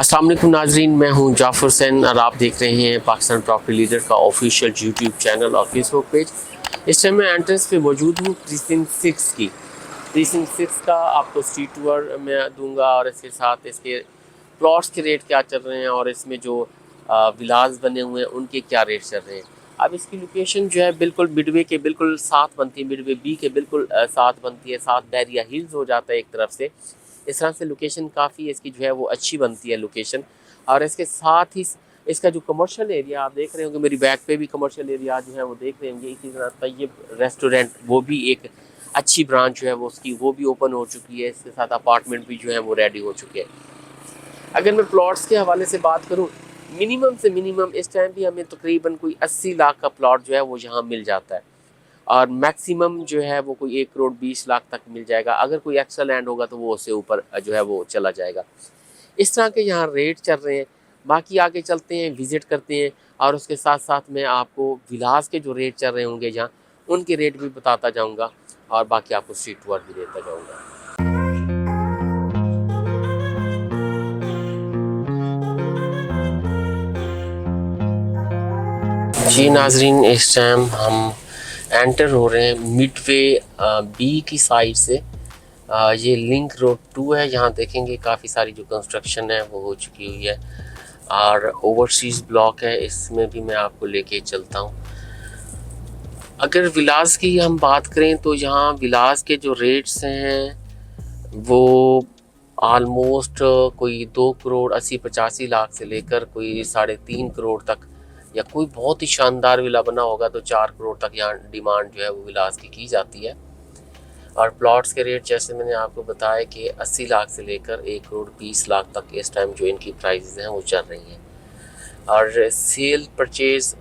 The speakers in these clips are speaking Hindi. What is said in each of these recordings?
अस्सलाम वालेकुम नाजरीन, मैं हूं जाफ़र हुसैन और आप देख रहे हैं पाकिस्तान प्रॉपर्टी लीडर का ऑफिशियल यूट्यूब चैनल और फेसबुक पेज। इस टाइम मैं एंट्रेंस पे मौजूद हूं प्रीसिंक्ट 6 की। प्रीसिंक्ट 6 का आपको स्ट्रीट टूर मैं दूंगा और इसके साथ इसके प्लॉट्स के रेट क्या चल रहे हैं और इसमें जो विलास बने हुए हैं उनके क्या रेट चल रहे हैं। अब इसकी लोकेशन जो है बिल्कुल मिडवे के बिल्कुल साथ बनती है, मिडवे बी के बिल्कुल साथ बनती है, साथ बैरिया हिल्स हो जाता है एक तरफ से। इस तरह से लोकेशन काफ़ी इसकी जो है वो अच्छी बनती है लोकेशन। और इसके साथ ही इसका जो कमर्शियल एरिया आप देख रहे होंगे, मेरी बैक पे भी कमर्शियल एरिया जो है वो देख रहे होंगे। इसी तरह तैयब रेस्टोरेंट वो भी एक अच्छी ब्रांच जो है वो उसकी वो भी ओपन हो चुकी है। इसके साथ अपार्टमेंट भी जो है वो रेडी हो चुके हैं। अगर मैं प्लॉट्स के हवाले से बात करूँ, मिनिमम से मिनिमम इस टाइम भी हमें तकरीबन कोई 80 लाख का प्लॉट जो है वो यहाँ मिल जाता है और मैक्सिमम जो है वो कोई 1 करोड़ 20 लाख तक मिल जाएगा। अगर कोई एक्स्ट्रा लैंड होगा तो वो उससे ऊपर जो है वो चला जाएगा। इस तरह के यहाँ रेट चल रहे हैं। बाकी आगे चलते हैं, विज़िट करते हैं और उसके साथ साथ मैं आपको विलास के जो रेट चल रहे होंगे यहाँ उनके रेट भी बताता जाऊँगा और बाकी आपको स्ट्रीट टूर भी देता जाऊँगा। जी नाजरीन, इस टाइम हम एंटर हो रहे हैं मिडवे बी की साइड से। ये लिंक रोड 2 है। यहाँ देखेंगे काफ़ी सारी जो कंस्ट्रक्शन है वो हो चुकी हुई है और ओवरसीज़ ब्लॉक है, इसमें भी मैं आपको लेके चलता हूँ। अगर विलास की हम बात करें तो यहाँ विलास के जो रेट्स हैं वो आलमोस्ट कोई 2 करोड़ 80-85 लाख से लेकर कोई 3.5 करोड़ तक, या कोई बहुत ही शानदार विला बना होगा तो 4 करोड़ तक यहाँ डिमांड जो है वो विलास की जाती है। और प्लॉट्स के रेट जैसे मैंने आपको बताया कि 80 लाख से लेकर 1 करोड़ 20 लाख तक इस टाइम जो इनकी प्राइसेस हैं वो चल रही हैं और सेल परचेज़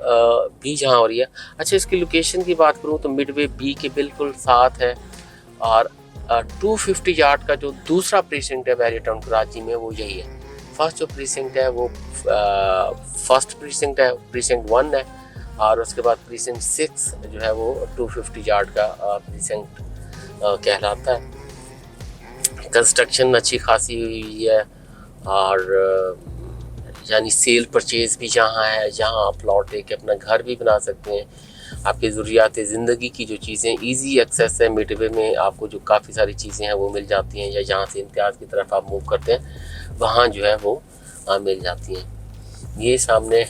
भी जहाँ हो रही है। अच्छा, इसकी लोकेशन की बात करूँ तो मिडवे बी के बिल्कुल साथ है और 250 यार्ड का जो दूसरा प्रीसिंक्ट है बैरिया टाउन कराची में वो यही है। फर्स्ट जो प्रीसिंक्ट है वो फर्स्ट प्रीसिंक्ट है, प्रीसिंक्ट 1 है और उसके बाद प्रीसिंक्ट 6 जो है वो 250 यार्ड का प्रीसिंक्ट कहलाता है। कंस्ट्रक्शन अच्छी खासी हुई है और यानी सेल परचेज़ भी जहाँ है, जहाँ आप प्लॉट लेके अपना घर भी बना सकते हैं। आपकी ज़रूरियात ज़िंदगी की जो चीज़ें ईज़ी एक्सेस है, मिडवे में आपको जो काफ़ी सारी चीज़ें हैं वो मिल जाती हैं, या जहाँ से इम्तियाज़ की तरफ आप मूव करते हैं वहाँ जो है वो मिल जाती हैं। ये सामने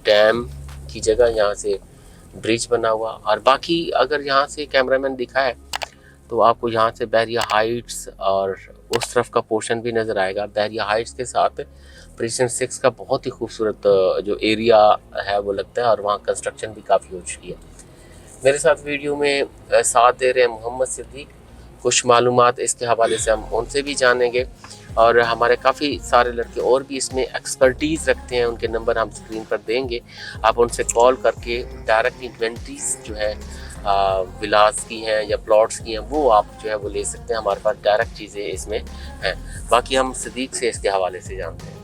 डैम की जगह, यहाँ से ब्रिज बना हुआ। और बाकी अगर यहाँ से कैमरामैन दिखाए तो आपको यहाँ से बैरिया हाइट्स और उस तरफ का पोर्शन भी नज़र आएगा। बैरिया हाइट्स के साथ प्रीसिंक्ट 6 का बहुत ही खूबसूरत जो एरिया है वो लगता है और वहाँ कंस्ट्रक्शन भी काफ़ी हो चुकी है। मेरे साथ वीडियो में साथ दे रहे हैं मोहम्मद सिद्दीक। कुछ मालूमात इसके हवाले से हम उनसे भी जानेंगे और हमारे काफ़ी सारे लड़के और भी इसमें एक्सपर्टीज़ रखते हैं, उनके नंबर हम स्क्रीन पर देंगे। आप उनसे कॉल करके डायरेक्ट इन्वेंट्रीज जो है विलास की हैं या प्लॉट्स की हैं वो आप जो है वो ले सकते हैं। हमारे पास डायरेक्ट चीज़ें इसमें हैं। बाकी हम सिद्दीक से इसके हवाले से जानते हैं।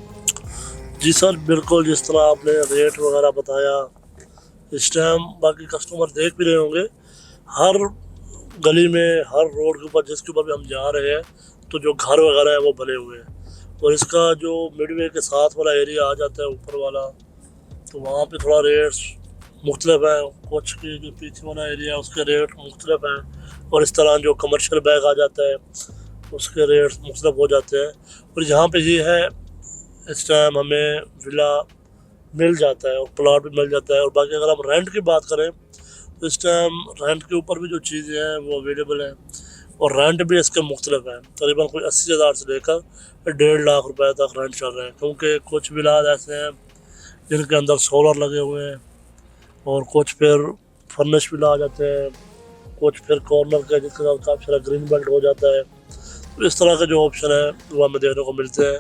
जी सर, बिल्कुल जिस तरह आपने रेट वगैरह बताया, इस टाइम बाकी कस्टमर देख भी रहे होंगे, हर गली में हर रोड के ऊपर जिसके ऊपर भी हम जा रहे हैं तो जो घर वगैरह है वो बने हुए हैं। और इसका जो मिडवे के साथ वाला एरिया आ जाता है ऊपर वाला, तो वहाँ पे थोड़ा रेट्स मुख्तलिफ हैं। कुछ के जो पीछे वाला एरिया है उसके रेट मुख्तलिफ हैं और इस तरह जो कमर्शियल बैग आ जाता है उसके रेट्स मुख्तलिफ हो जाते हैं। और यहाँ पे ये है, इस टाइम हमें विला मिल जाता है और प्लॉट भी मिल जाता है। और बाकी अगर हम रेंट की बात करें तो इस टाइम रेंट के ऊपर भी जो चीज़ें हैं वो अवेलेबल हैं और रेंट भी इसके मुख्तलिफ हैं। तकरीबन कोई 80,000 से लेकर 1.5 लाख रुपए तक रेंट चल रहे हैं, क्योंकि कुछ विला ऐसे हैं जिनके अंदर सोलर लगे हुए हैं और कुछ फिर फर्निश विला आ जाते हैं, कुछ फिर कॉर्नर के जिसके साथ काफ़ी सारा ग्रीन बेल्ट हो जाता है। तो इस तरह के जो ऑप्शन है वो हमें देखने को मिलते हैं।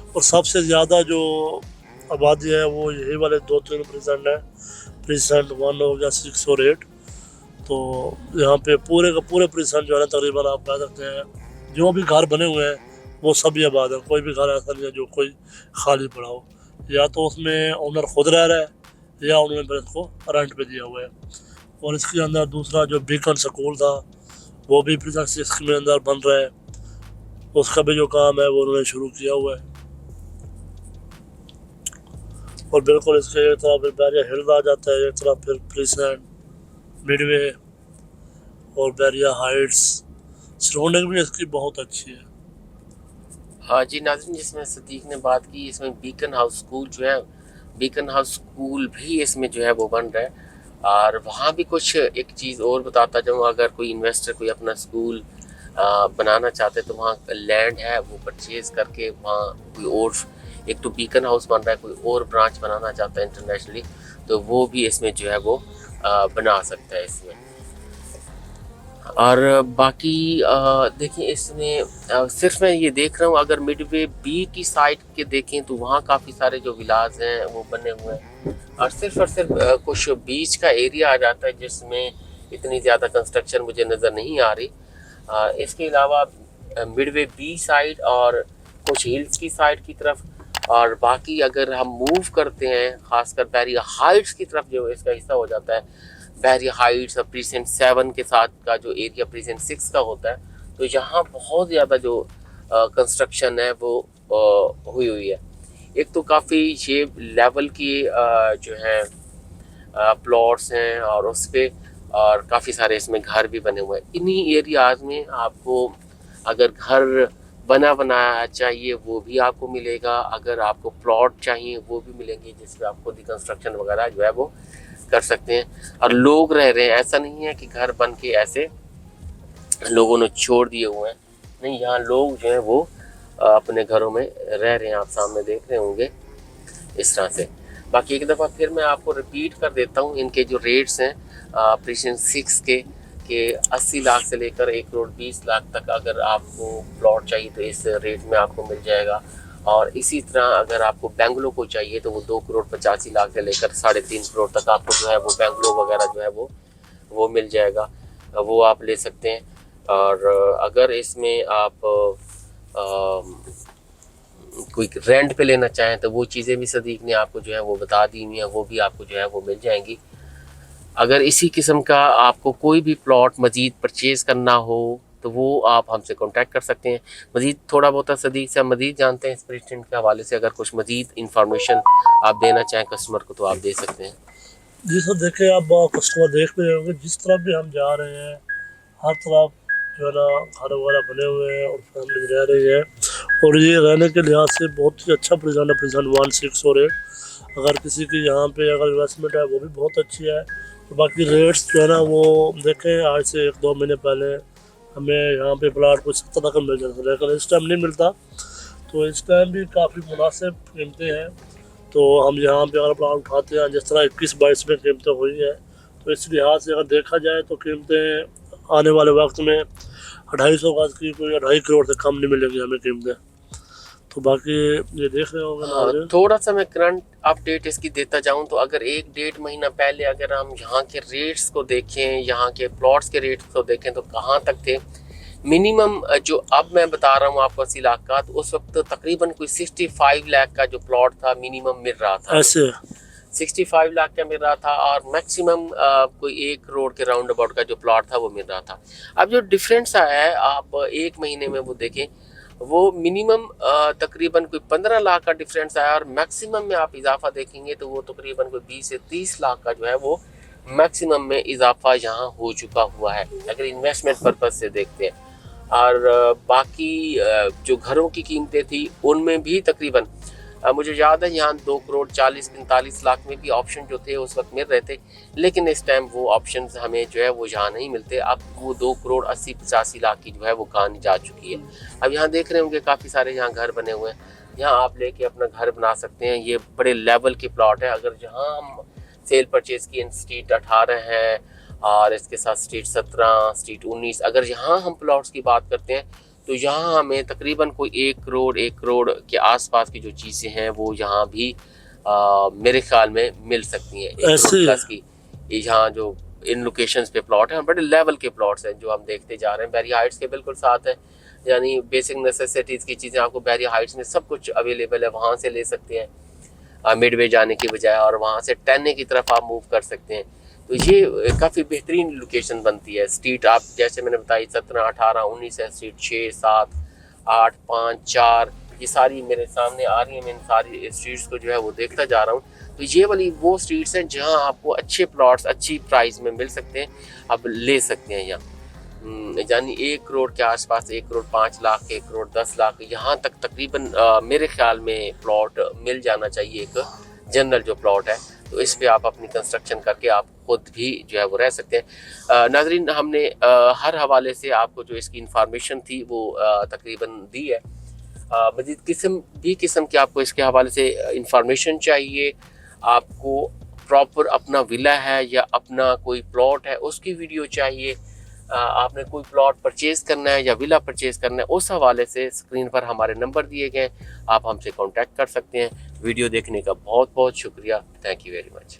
और सबसे ज़्यादा जो आबादी है वो यही वाले 2-3 प्रीसेंट है। प्रीसेंट 1 हो गया, 6 और 8। तो यहाँ पे पूरे का पूरे प्रीसेंट जो है ना, तकरीबन आप कह सकते हैं जो भी घर बने हुए हैं वो सभी आबाद है। कोई भी घर ऐसा नहीं है जो कोई खाली पड़ा हो, या तो उसमें ओनर खुद रह रहा है या उन्होंने फिर इसको रेंट पे दिया हुआ है। और इसके अंदर दूसरा जो बीकन स्कूल था वो भी प्रीसेंट 6 के अंदर बन रहा है, उसका भी जो काम है वो उन्होंने शुरू किया हुआ है। और बिल्कुल इसके एक तरफ बैरिया हिल्स आ जाता है, एक तरफ फिर प्रीसेंट, मिडवे और बैरिया हाइट्स। सराउंडिंग भी इसकी बहुत अच्छी है। हाँ जी नाज़रीन, जिसमें सदीक ने बात की, इसमें बीकन हाउस स्कूल जो है, बीकन हाउस स्कूल भी इसमें जो है वो बन रहा है। और वहाँ भी कुछ एक चीज़ और बताता जाऊँ, अगर कोई इन्वेस्टर कोई अपना स्कूल बनाना चाहते हैं तो वहाँ लैंड है वो परचेज़ करके वहाँ कोई और, एक तो बीकन हाउस बन रहा है, कोई और ब्रांच बनाना चाहता है इंटरनेशनली, तो वो भी इसमें जो है वो बना सकता है इसमें। और बाकी देखिए इसमें सिर्फ मैं ये देख रहा हूँ, अगर मिडवे बी की साइड के देखें तो वहाँ काफ़ी सारे जो विलाज हैं वो बने हुए हैं, और सिर्फ कुछ बीच का एरिया आ जाता है जिसमें इतनी ज़्यादा कंस्ट्रक्शन मुझे नज़र नहीं आ रही। इसके अलावा मिडवे बी साइड और कुछ हिल्स की साइड की तरफ, और बाकी अगर हम मूव करते हैं खासकर बैरिया हाइट्स की तरफ जो इसका हिस्सा हो जाता है, बैरिया हाइट्स और प्रीसेंट 7 के साथ का जो एरिया प्रीसेंट 6 का होता है, तो यहाँ बहुत ज़्यादा जो कंस्ट्रक्शन है वो हुई हुई है। एक तो काफ़ी ये लेवल की जो है प्लॉट्स हैं, और उस पे और काफ़ी सारे इसमें घर भी बने हुए हैं। इन्हीं एरियाज में आपको अगर घर बना बनाया चाहिए वो भी आपको मिलेगा, अगर आपको प्लॉट चाहिए वो भी मिलेंगे जिसमें आप खुद ही कंस्ट्रक्शन वगैरह जो है वो कर सकते हैं। और लोग रह रहे हैं, ऐसा नहीं है कि घर बन के ऐसे लोगों ने छोड़ दिए हुए हैं, नहीं, यहाँ लोग जो हैं वो अपने घरों में रह रहे हैं, आप सामने देख रहे होंगे इस तरह से। बाकी एक दफ़ा फिर मैं आपको रिपीट कर देता हूँ, इनके जो रेट्स हैं प्रीसेंट 6 के 80 लाख से लेकर 1 करोड़ 20 लाख तक अगर आपको प्लॉट चाहिए तो इस रेट में आपको मिल जाएगा। और इसी तरह अगर आपको बेंगलो को चाहिए तो वो 2 करोड़ 85 लाख से लेकर 3.5 करोड़ तक आपको जो है वो बेंगलो वगैरह जो है वो मिल जाएगा, वो आप ले सकते हैं। और अगर इसमें आप कोई रेंट पे लेना चाहें तो वो चीज़ें भी सदीक ने आपको जो है वो बता दी हुई हैं, वो भी आपको जो है वो मिल जाएंगी। अगर इसी किस्म का आपको कोई भी प्लॉट मज़ीद परचेज़ करना हो तो वो आप हमसे कांटेक्ट कर सकते हैं। मज़ीद थोड़ा बहुत सदीक से हम मज़ीद जानते हैं इस प्रेसिडेंट के हवाले से, अगर कुछ मज़ीद इंफॉर्मेशन आप देना चाहें कस्टमर को तो आप दे सकते हैं। जी सर, देखिए आप कस्टमर देख भी रहे होंगे, जिस तरफ भी हम जा रहे हैं हर तरफ जो है ना घर वगैरह बने हुए हैं और फैमिली रह रही है, और ये रहने के लिहाज से बहुत ही अच्छा प्रेजेंट है, प्रेजेंट 16 और 8। अगर किसी की यहाँ पे अगर इन्वेस्टमेंट है वो भी बहुत अच्छी है। तो बाकी रेट्स जो है ना वो देखें, आज से 1-2 महीने पहले हमें यहाँ पे प्लाट कुछ 70 तक मिल जाता था, लेकिन इस टाइम नहीं मिलता। तो इस टाइम भी काफ़ी मुनासिब कीमतें हैं। तो हम यहाँ पे अगर प्लाट उठाते हैं जिस तरह 21-22 में कीमतें हुई हैं, तो इस लिहाज से अगर देखा जाए तो कीमतें आने वाले वक्त में 250 गज की कोई 2.5 करोड़ से कम नहीं मिलेंगी हमें कीमतें। तो बाकी ये देख रहे होंगे ना। थोड़ा सा मैं करंट अपडेट इसकी देता जाऊं तो अगर 1-1.5 महीना पहले अगर हम यहाँ के रेट्स को देखें, यहाँ के प्लॉट्स के रेट्स को देखें तो कहाँ तक थे। मिनिमम जो अब मैं बता रहा हूँ आपको 80 लाख का, तो उस वक्त तकरीबन कोई 65 लाख का जो प्लॉट था मिनिमम मिल रहा था, ऐसे 65 लाख का मिल रहा था, और मैक्सिमम कोई 1 करोड़ के राउंड अबाउट का जो प्लॉट था वो मिल रहा था। अब जो डिफरेंस आया है आप 1 महीने में वो देखें, वो मिनिमम तकरीबन कोई 15 लाख का डिफरेंस आया, और मैक्सिमम में आप इजाफा देखेंगे तो वो तकरीबन कोई 20 से 30 लाख का जो है वो मैक्सिमम में इजाफा यहाँ हो चुका हुआ है अगर इन्वेस्टमेंट पर्पज से देखते हैं। और बाकी जो घरों की कीमतें थी उनमें भी तकरीबन मुझे याद है यहाँ 2 करोड़ 40-45 लाख में भी ऑप्शन जो थे उस वक्त मिल रहे थे, लेकिन इस टाइम वो ऑप्शन हमें जो है वो यहाँ नहीं मिलते। अब वो 2 करोड़ 80-85 लाख की जो है वो कहानी जा चुकी है। अब यहाँ देख रहे होंगे काफ़ी सारे यहाँ घर बने हुए हैं, यहाँ आप लेके अपना घर बना सकते हैं। ये बड़े लेवल के प्लॉट है। अगर जहाँ हम सेल परचेज़ की स्ट्रीट 18 है और इसके साथ स्ट्रीट 17, स्ट्रीट 19, अगर यहाँ हम प्लॉट्स की बात करते हैं तो यहाँ हमें तकरीबन कोई 1 करोड़ के आसपास की जो चीज़ें हैं वो यहाँ भी मेरे ख्याल में मिल सकती हैं। 1 करोड़ प्लस की यहाँ जो इन लोकेशंस पे प्लॉट हैं, बड़े लेवल के प्लॉट्स हैं जो हम देखते जा रहे हैं। बैरिया हाइट्स के बिल्कुल साथ है, यानी बेसिक नेसेसिटीज़ की चीज़ें आपको बैरिया हाइट्स में सब कुछ अवेलेबल है, वहाँ से ले सकते हैं मिडवे जाने की बजाय, और वहाँ से टेने की तरफ आप मूव कर सकते हैं। तो ये काफ़ी बेहतरीन लोकेशन बनती है। स्ट्रीट आप जैसे मैंने बताई 17, 18, 19 है, स्ट्रीट 6, 7, 8, 5, 4 ये सारी मेरे सामने आ रही है, मैं इन सारी स्ट्रीट्स को जो है वो देखता जा रहा हूँ। तो ये वाली वो स्ट्रीट्स हैं जहाँ आपको अच्छे प्लॉट्स अच्छी प्राइस में मिल सकते हैं, आप ले सकते हैं यहाँ। यानी 1 करोड़ के आसपास, 1 करोड़ 5 लाख, 1 करोड़ 10 लाख, यहाँ तक तकरीबन मेरे ख्याल में प्लॉट मिल जाना चाहिए, एक जनरल जो प्लॉट है। तो इस पे आप अपनी कंस्ट्रक्शन करके आप खुद भी जो है वो रह सकते हैं। नाजरीन, हमने हर हवाले से आपको जो इसकी इंफॉर्मेशन थी वो तकरीबन दी है। मज़ीद किस्म की आपको इसके हवाले से इंफॉर्मेशन चाहिए, आपको प्रॉपर अपना विला है या अपना कोई प्लॉट है उसकी वीडियो चाहिए, आपने कोई प्लॉट परचेज़ करना है या विला परचेज़ करना है, उस हवाले से स्क्रीन पर हमारे नंबर दिए गए, आप हमसे कांटेक्ट कर सकते हैं। वीडियो देखने का बहुत बहुत शुक्रिया। Thank you very much.